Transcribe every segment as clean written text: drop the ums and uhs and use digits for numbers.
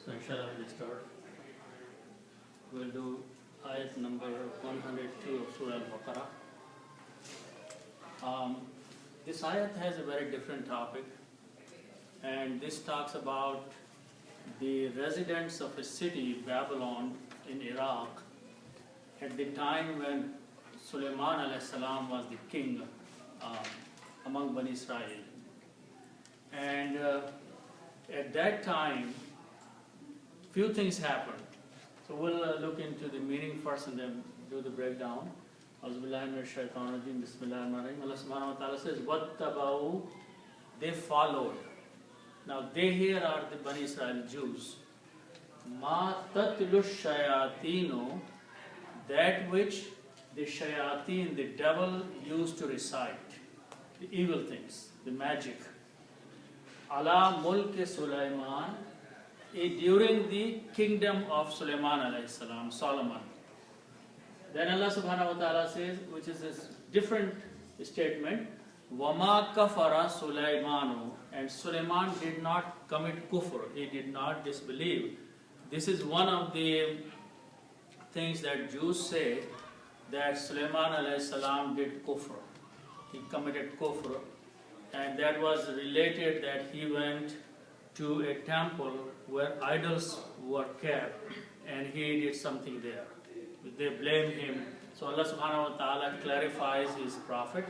So inshallah we'll start. We'll do ayat number 102 of Surah AlBaqarah. This ayat has a very different topic, and this talks about the residents of a city, Babylon, in Iraq, at the time when Sulaiman alayhi salam was the king among Bani Israel. And at that time, few things happened. So we'll look into the meaning first and then do the breakdown. Allah subhanahu wa ta'ala says, وَاتَّبَعُوا, they followed. Now they here are the Bani Israel Jews. مَا تَتْلُ الشَّيَاطِينُ, that which the shayateen, the devil, used to recite, the evil things, the magic. Ala mulk Sulaiman, during the kingdom of Sulaiman alayhi salam, Solomon. Then Allah subhanahu wa ta'ala says, which is a different statement, وَمَا كَفَرَ سُلَيْمَانُ, and Sulaiman did not commit kufr, he did not disbelieve. This is one of the things that Jews say, that Sulaiman alayhi salam did kufr. He committed kufr, and that was related that he went to a temple where idols were kept, and he did something there. They blamed him. So Allah subhanahu wa ta'ala clarifies his prophet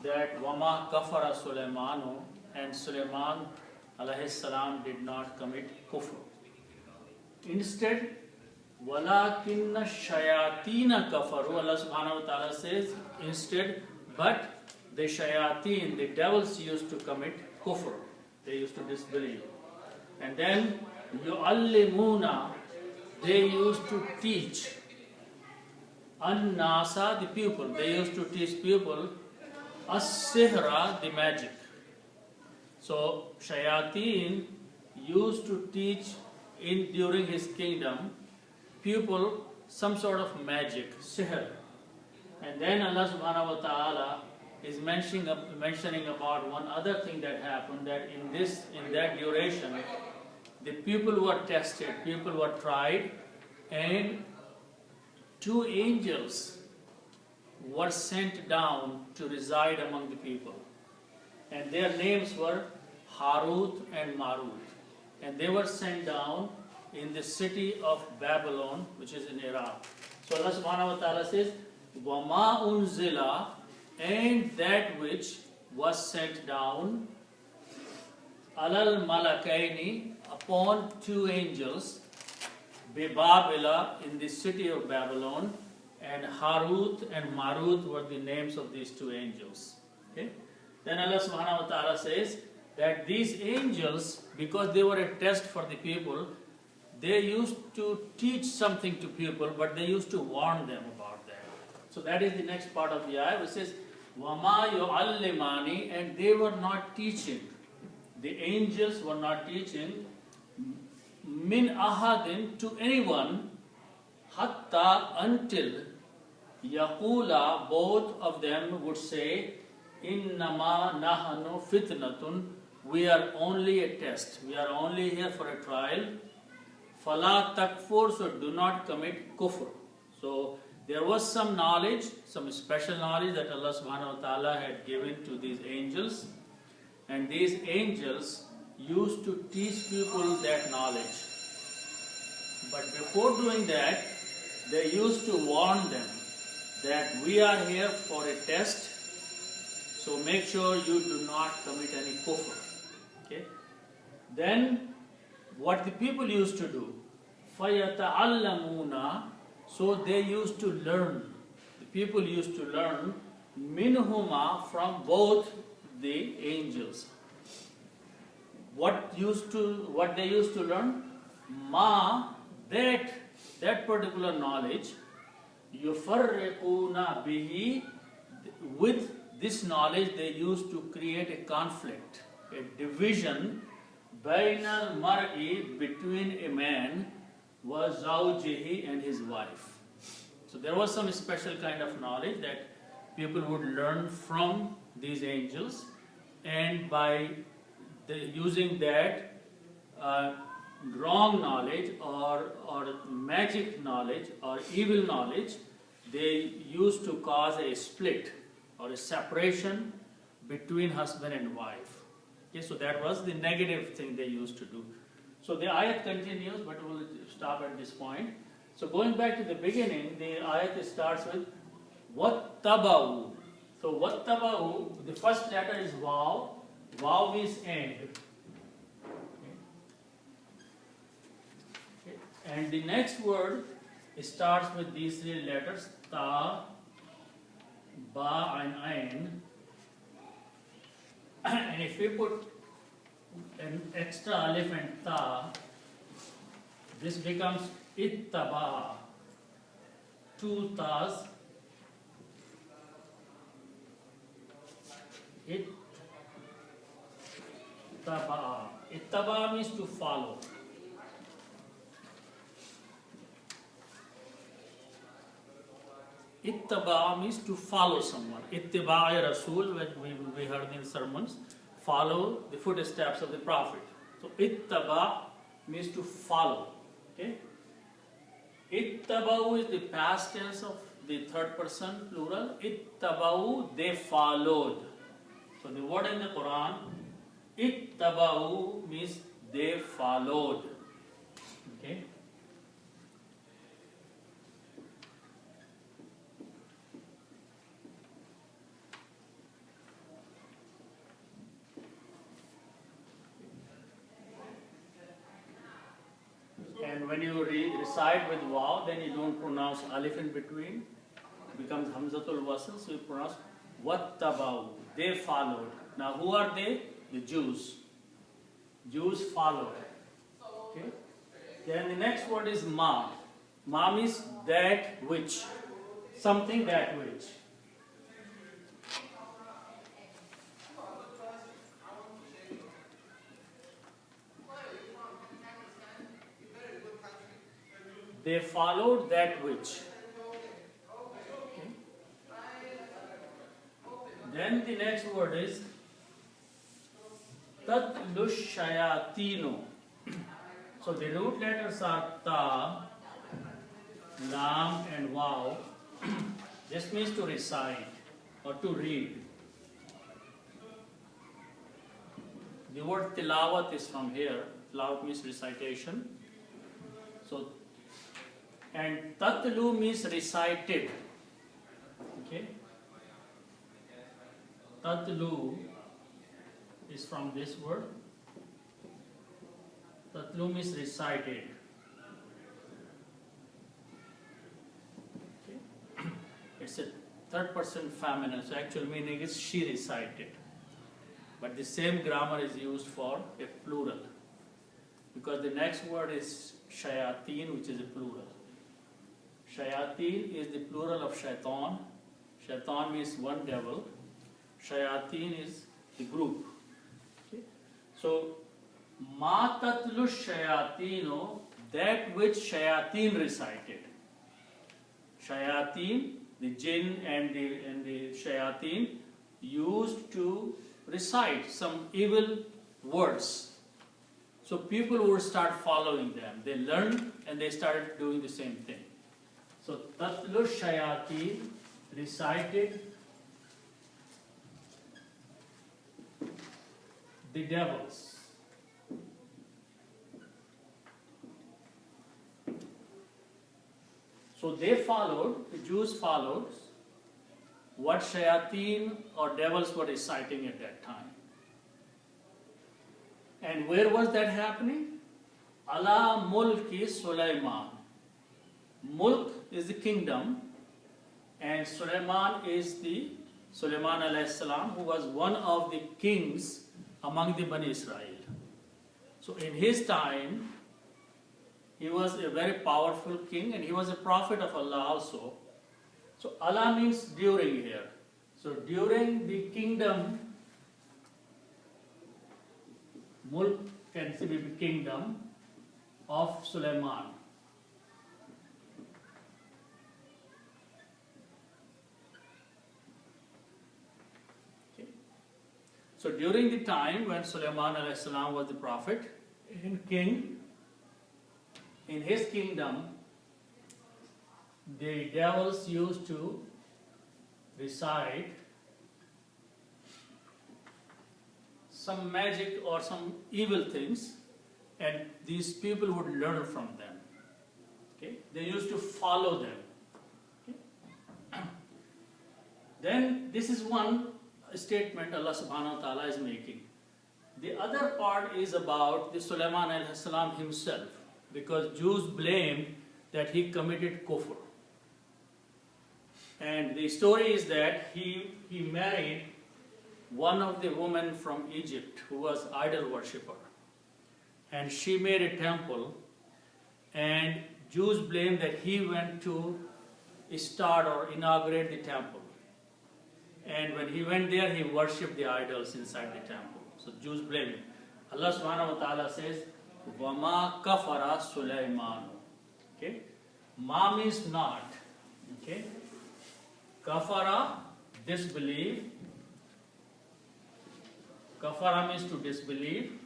that وَمَا كَفَرَ سُلَيْمَانُ, and Sulaiman alayhi salam did not commit kufr. Instead, وَلَكِنَّ الشَّيَاطِينَ كَفَرُوا, Allah subhanahu wa ta'ala says, instead, but the shayateen, the devils, used to commit kufr. They used to disbelieve. And then, يُعَلِّمُونَ, they used to teach. An-nasa, the people, they used to teach people. As-sihra, the magic. So, shayateen used to teach during his kingdom people some sort of magic, sihr. And then Allah subhanahu wa ta'ala is mentioning about one other thing that happened, that in that duration, the people were tested, people were tried, and 2 angels were sent down to reside among the people. And their names were Harut and Marut. And they were sent down in the city of Babylon, which is in Iraq. So Allah subhanahu wa ta'ala says, وَمَا أُنزِلَ, and that which was sent down, alal malakaini, upon 2 angels, Babila, in the city of Babylon, and Harut and Marut were the names of these 2 angels. Okay? Then Allah subhanahu wa ta'ala says that these angels, because they were a test for the people, they used to teach something to people, but they used to warn them about that. So that is the next part of the ayah, which says, وَمَا يُعَلِّمَانِ, and they were not teaching. The angels were not teaching min ahadin, to anyone, hatta, until yaqula, both of them would say, innama nahanu fitnatun, we are only a test, we are only here for a trial. Fala takfur, so do not commit kufr. So there was some knowledge, some special knowledge that Allah subhanahu wa ta'ala had given to these angels, and these angels used to teach people that knowledge. But before doing that, they used to warn them that we are here for a test, so make sure you do not commit any kufr. Okay? Then, what the people used to do, فَيَتَعَلَّمُونَ, so they used to learn, the people used to learn, minhuma, from both the angels. What they used to learn? Ma, that particular knowledge, yufarriquna bihi, with this knowledge they used to create a conflict, a division, bainal mar'i, between a man, wa zawjihi, and his wife. So there was some special kind of knowledge that people would learn from these angels, and by using that, wrong knowledge or magic knowledge or evil knowledge, they used to cause a split or a separation between husband and wife. Okay, so that was the negative thing they used to do. So the ayat continues, but we'll stop at this point. So going back to the beginning, the ayat starts with وَاتَّبَعُوا. So وَاتَّبَعُوا, the first letter is waw. Waw means end. Okay. And the next word starts with these three letters, ta, ba and ain. And if we put an extra alif and ta, this becomes ittaba. Two tas. Ittaba. Ittaba means to follow. Ittaba means to follow someone. Ittiba'i Rasul, which we heard in sermons, follow the footsteps of the Prophet. So ittaba means to follow. Okay? Ittaba'u is the past tense of the third person plural. Ittaba'u, they followed. So the word in the Quran, ittaba'u means they followed. Okay? And when you recite with waw, then you don't pronounce alif in between. It becomes hamzatul wasl, so you pronounce wattabau. They followed. Now who are they? The Jews. Jews followed. Okay. Then the next word is ma. Ma means that which. Something that which. They followed that which. Okay. Then the next word is tatlush shayatino. So the root letters are ta, lam and waw. This means to recite or to read. The word tilawat is from here. Tilawat means recitation. So and tatlu means recited. Okay. Tatlu is from this word. Tatlu means recited. Okay. It's a third person feminine, so actual meaning is she recited. But the same grammar is used for a plural. Because the next word is shayateen, which is a plural. Shayateen is the plural of shaitan. Shaitan means one devil. Shayateen is the group. Okay. So, ma tatlu shayatino, that which shayateen recited. Shayateen, the jinn and the shayateen used to recite some evil words. So people would start following them. They learned and they started doing the same thing. So tatlu shayateen recited the devils. So they followed, the Jews followed what shayateen or devils were reciting at that time. And where was that happening? Ala mulki Sulaiman. Mulk is the kingdom, and Sulaiman is Sulaiman alayhi salam, who was one of the kings among the Bani Israel. So in his time, he was a very powerful king, and he was a prophet of Allah also. So Allah means during here. So during the kingdom, Mulk can be the kingdom of Sulaiman. Okay. So during the time when Sulaiman alayhi salam was the prophet and king, in his kingdom, the devils used to recite some magic or some evil things, and these people would learn from them. Okay? They used to follow them. Okay? Then this is one statement Allah subhanahu wa ta'ala is making. The other part is about the Sulaiman alayhi salam himself, because Jews blamed that he committed kufr. And the story is that he married one of the women from Egypt who was idol worshipper. And she made a temple, and Jews blamed that he went to start or inaugurate the temple. And when he went there, he worshipped the idols inside the temple. So Jews blame him. Allah subhanahu wa ta'ala says, وَمَا كَفَرَ سُلَيْمَانُ. Okay? Ma means not. Okay? Kafara, disbelieve. Kafara means to disbelieve.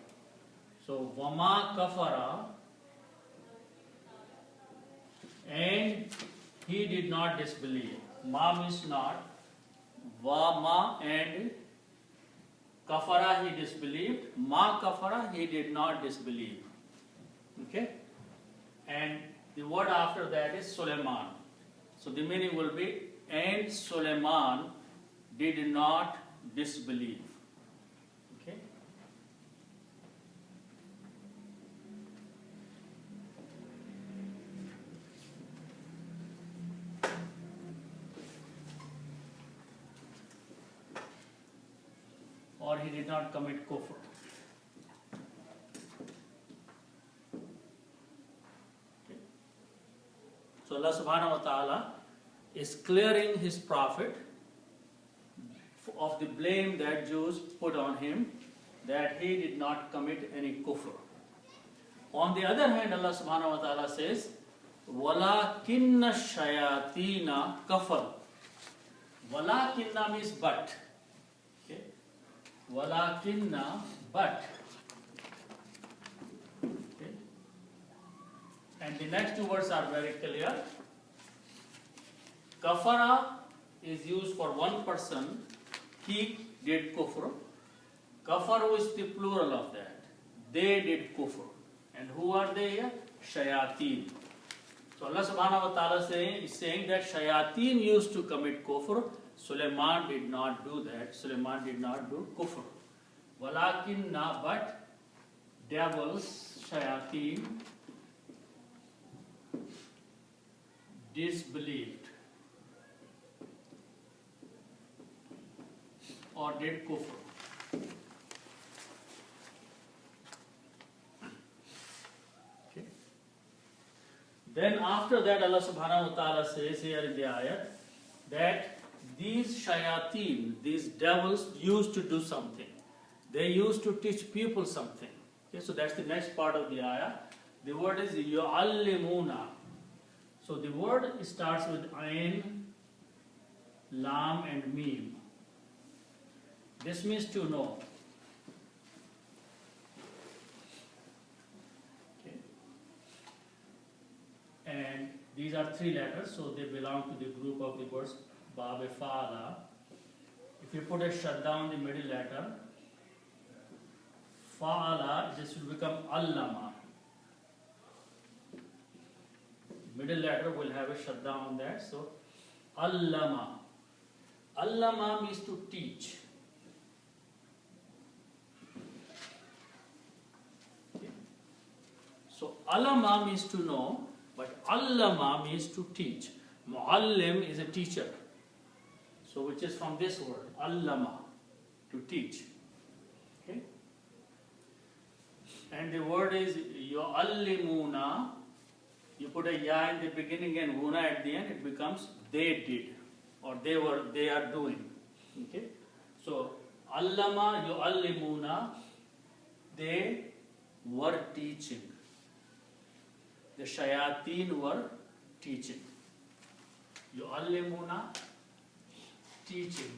So, Vama kafara, and he did not disbelieve. Ma means not. Vama and kafara, he disbelieved. Ma kafara, he did not disbelieve. Okay? And the word after that is Sulaiman. So the meaning will be, and Sulaiman did not disbelieve. Okay? Or he did not commit kufr. Okay. So Allah subhanahu wa ta'ala is clearing his prophet of the blame that Jews put on him, that he did not commit any kufr. On the other hand, Allah subhanahu wa ta'ala says, وَلَكِنَّ الشَّيَاطِينَ كَفَرُ. وَلَكِنَّ means but. Okay? وَلَكِنَّ but. Okay? And the next two words are very clear. Kafara is used for one person. He did kufr. Kafaru is the plural of that. They did kufr. And who are they here? Shayateen. So Allah subhanahu wa ta'ala is saying that Shayateen used to commit kufr. Sulaiman did not do that. Sulaiman did not do kufr. Walakinna, but devils, Shayateen, disbelieved or did kufr. Okay. Then after that, Allah subhanahu wa ta'ala says here in the ayat that these shayateen, these devils, used to do something. They used to teach people something. Okay, so that's the next part of the ayah. The word is yu'allimuna. So the word starts with ayn, lam and mim. This means to know. Okay. And these are three letters, so they belong to the group of the words Bab Fa'ala. If you put a shadda on the middle letter, Fa'ala, this will become Allama. Middle letter will have a shadda on that, so Allama. Allama means to teach. Okay. So Allama means to know, but Allama means to teach. Muallim is a teacher. So which is from this word, Allama, to teach. Okay? And the word is yu'allimuna. You put a ya in the beginning and una at the end, it becomes they did, or they are doing. Okay? So allama yu'allimuna, they were teaching. The shayateen were teaching. Yu'allimuna, teaching.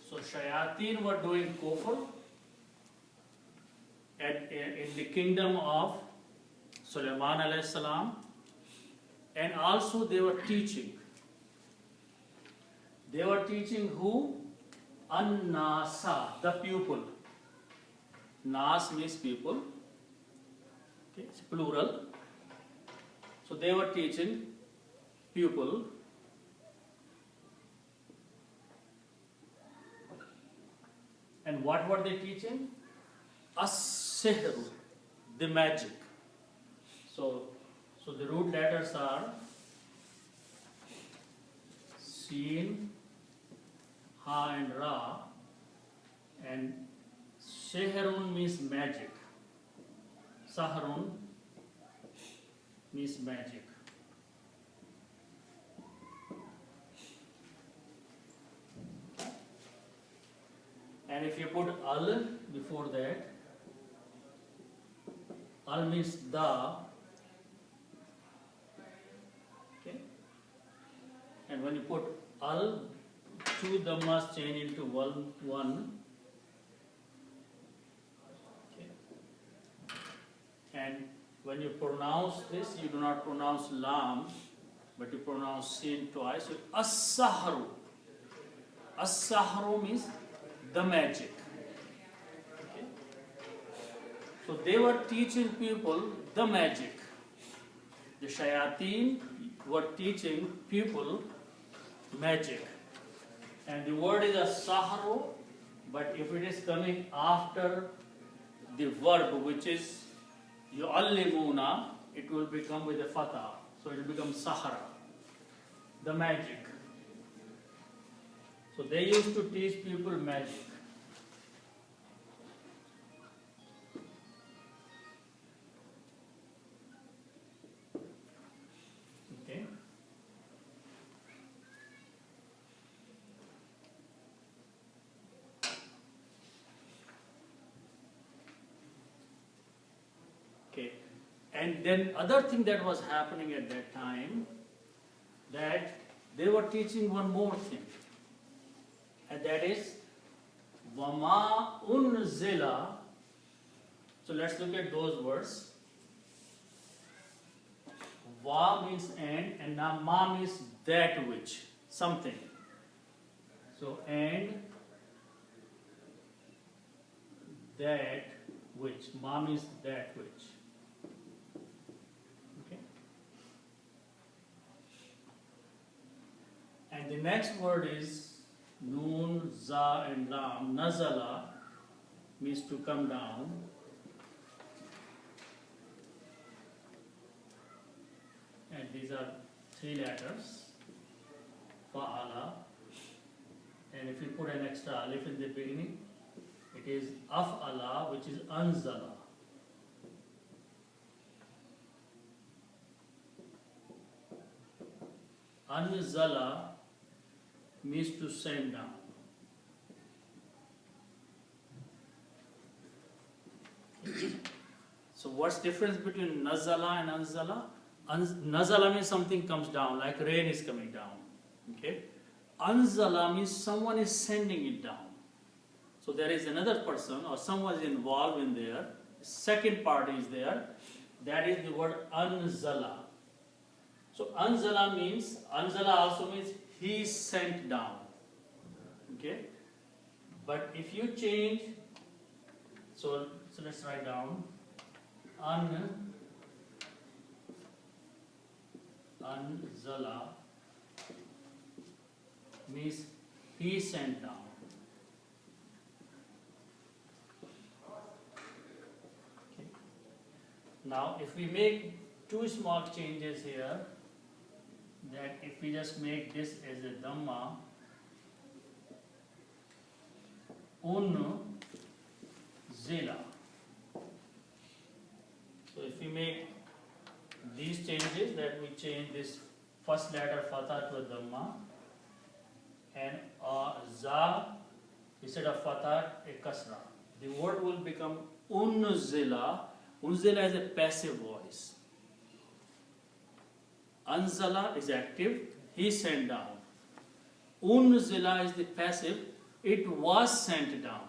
So shayateen were doing kufr, in the kingdom of Sulaiman alayhi salam, and also they were teaching. They were teaching who? An-Nasa, the pupil. Nas means people. Okay, it's plural. So they were teaching pupil. And what were they teaching? As-sihr, the magic. So the root letters are Seen, Ha and Ra, and Sihrun means magic. Sahrun means magic. And if you put al before that, al means the. Okay? And when you put al, two dhammas change into one. Okay? And when you pronounce this, you do not pronounce lam, but you pronounce sin twice. So as-sahru. As-sahru means the magic. Okay? So they were teaching people the magic. The shayateen were teaching people magic. And the word is as-sahru, but if it is coming after the verb, which is yu'allimuna, it will become with a fatah. So it will become sahara, the magic. So they used to teach people magic. Okay. Okay. And then other thing that was happening at that time, that they were teaching one more thing. And that is Wama unzila. So let's look at those words. Va means and now ma means that which, something. So and that which, ma means that which. Okay. And the next word is Noon, Za and Lam. Nazala means to come down. And these are three letters. Fa'ala. And if you put an extra alif in the beginning, it is Af'ala, which is Anzala. Anzala means to send down. So what's the difference between Nazala and Anzala? Nazala means something comes down, like rain is coming down. Okay? Anzala means someone is sending it down. So there is another person or someone is involved in there. Second party is there. That is the word Anzala. So Anzala also means he sent down. Okay? But if you change, so let's write down Anzala means he sent down. Okay. Now if we make two small changes here, that if we just make this as a dhamma, zila. So if we make these changes, that we change this first letter fatha to a dhamma, and za instead of fatha a kasra. The word will become unzila. Unzila is a passive voice. Anzala is active, he sent down. Unzila is the passive, it was sent down.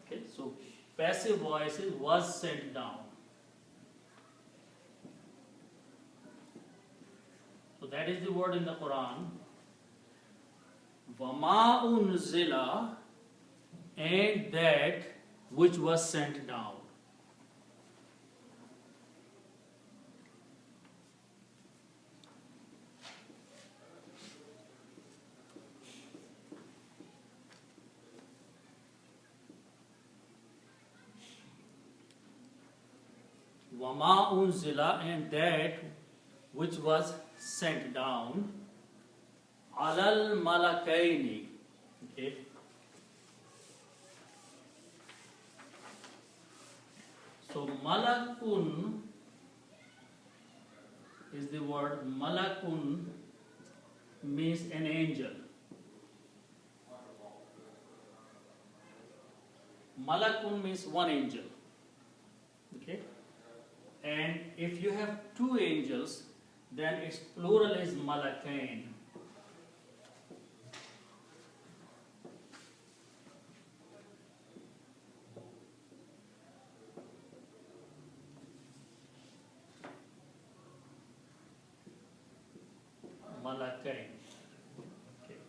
Okay, so passive voice is was sent down. So that is the word in the Quran. Wama unzila, and that which was sent down. Wama unzila, and that which was sent down. Alal malakaini. Okay. So malakun is the word. Malakun means an angel. Malakun means one angel. Okay. And if you have two angels, then its plural is malakain. Malakain. Okay.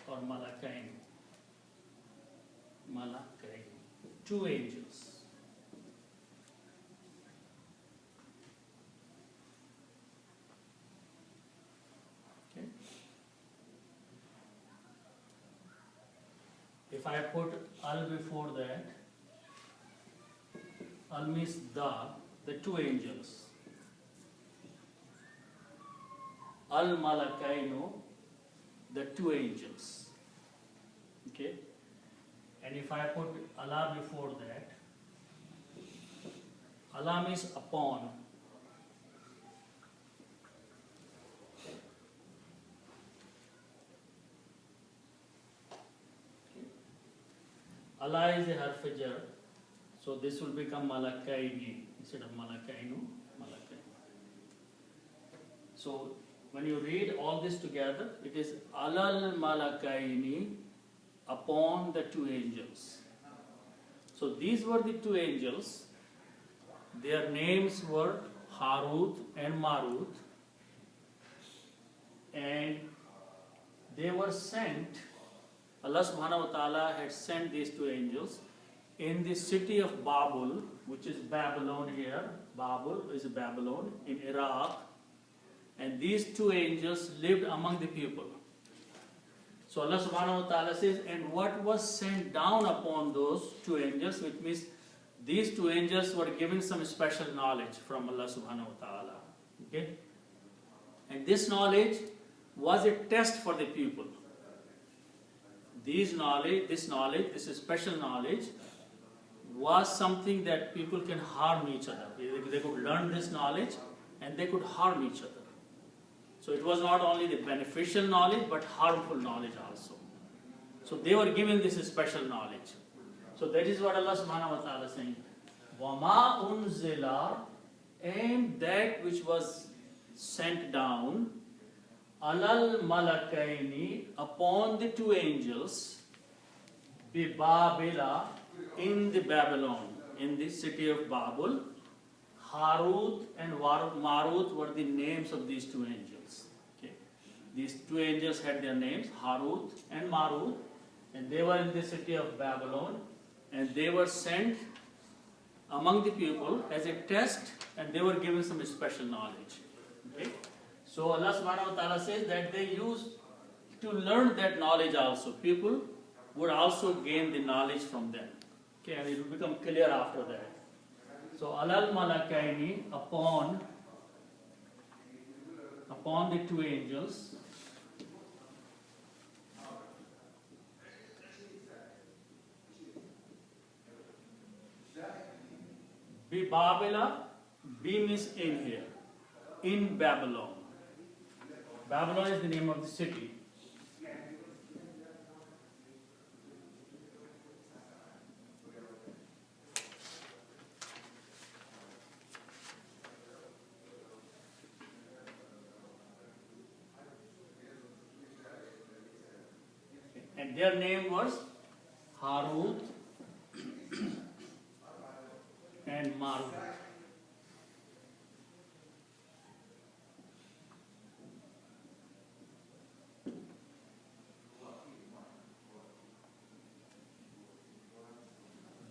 Or malakain. Malakain. Two angels. Okay. If I put al before that, al means the two angels. Al malakainu, the two angels. Okay. And if I put Allah before that, Allah means upon. Allah is a harf jar, so this will become malakaini instead of malakainu. Malakainu. So when you read all this together, it is alal malakaini, upon the two angels. So these were the two angels. Their names were Harut and Marut, and they were sent. Allah subhanahu wa ta'ala had sent these two angels in the city of Babul, which is Babylon here. Babul is Babylon in Iraq. And these two angels lived among the people. So Allah subhanahu wa ta'ala says, and what was sent down upon those two angels, which means these two angels were given some special knowledge from Allah subhanahu wa ta'ala. Okay? And this knowledge was a test for the people. This special knowledge was something that people can harm each other. They could learn this knowledge and they could harm each other. So it was not only the beneficial knowledge, but harmful knowledge also. So they were given this special knowledge. So that is what Allah subhanahu wa ta'ala is saying. Wama unzila, and that which was sent down, alal malakaini, upon the two angels, bi Babila, in the Babylon, in the city of Babel. Harut and Marut were the names of these two angels. Okay. These two angels had their names, Harut and Marut, and they were in the city of Babylon, and they were sent among the people as a test, and they were given some special knowledge. Okay. So Allah subhanahu wa ta'ala says that they used to learn that knowledge also. People would also gain the knowledge from them. Okay, and it will become clear after that. So alal malakaini, upon the two angels, bi Babila, B means in here, in Babylon. Babylon is the name of the city. And their name was Harut and Marut.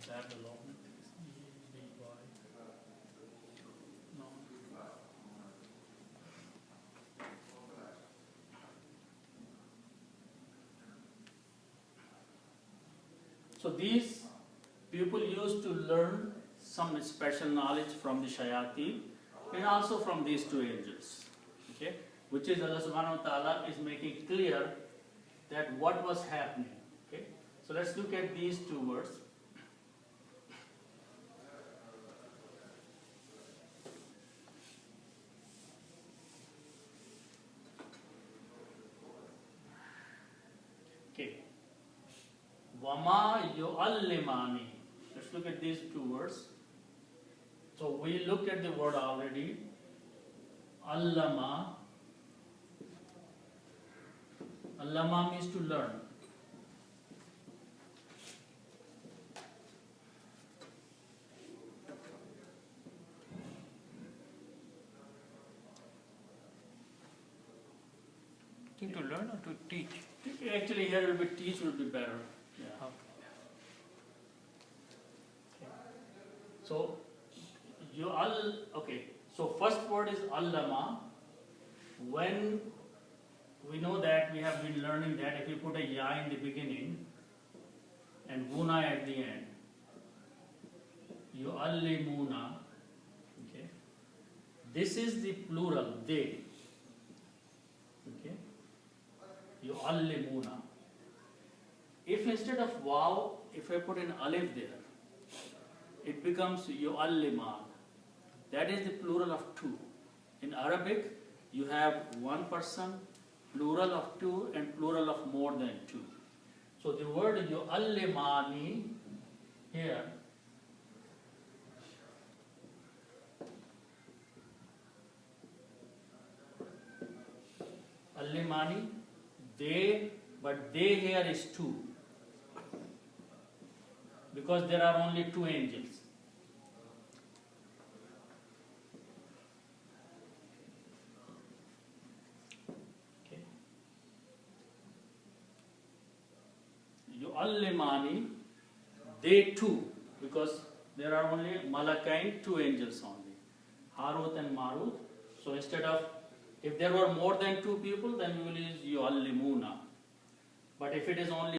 That alone is no. So these people used to learn some special knowledge from the shayateen and also from these two angels. Okay? Which is Allah subhanahu wa ta'ala is making clear that what was happening. Okay? So let's look at these two words. Okay. Wama yu'allimani. Let's look at these two words. So we looked at the word already. Allama. Allama means to learn. Think to learn or to teach? Actually, here will be teach will be better. Yeah. Okay. So okay. So first word is allama. When we know that we have been learning that if you put a ya in the beginning and guna at the end, yu'allimuna. Okay. This is the plural, they. Okay. Yu'allimuna. If instead of waw, if I put an alif there, it becomes yu'alliman. That is the plural of two. In Arabic, you have one person, plural of two, and plural of more than two. So the word yu'allimani here allimani, they, but they here is two. Because there are only two angels. Okay. Yu'allimani, they two, because there are only malakain, two angels only. Harut and Marut. So instead of, if there were more than two people, then we will use yu'allimuna. But if it is only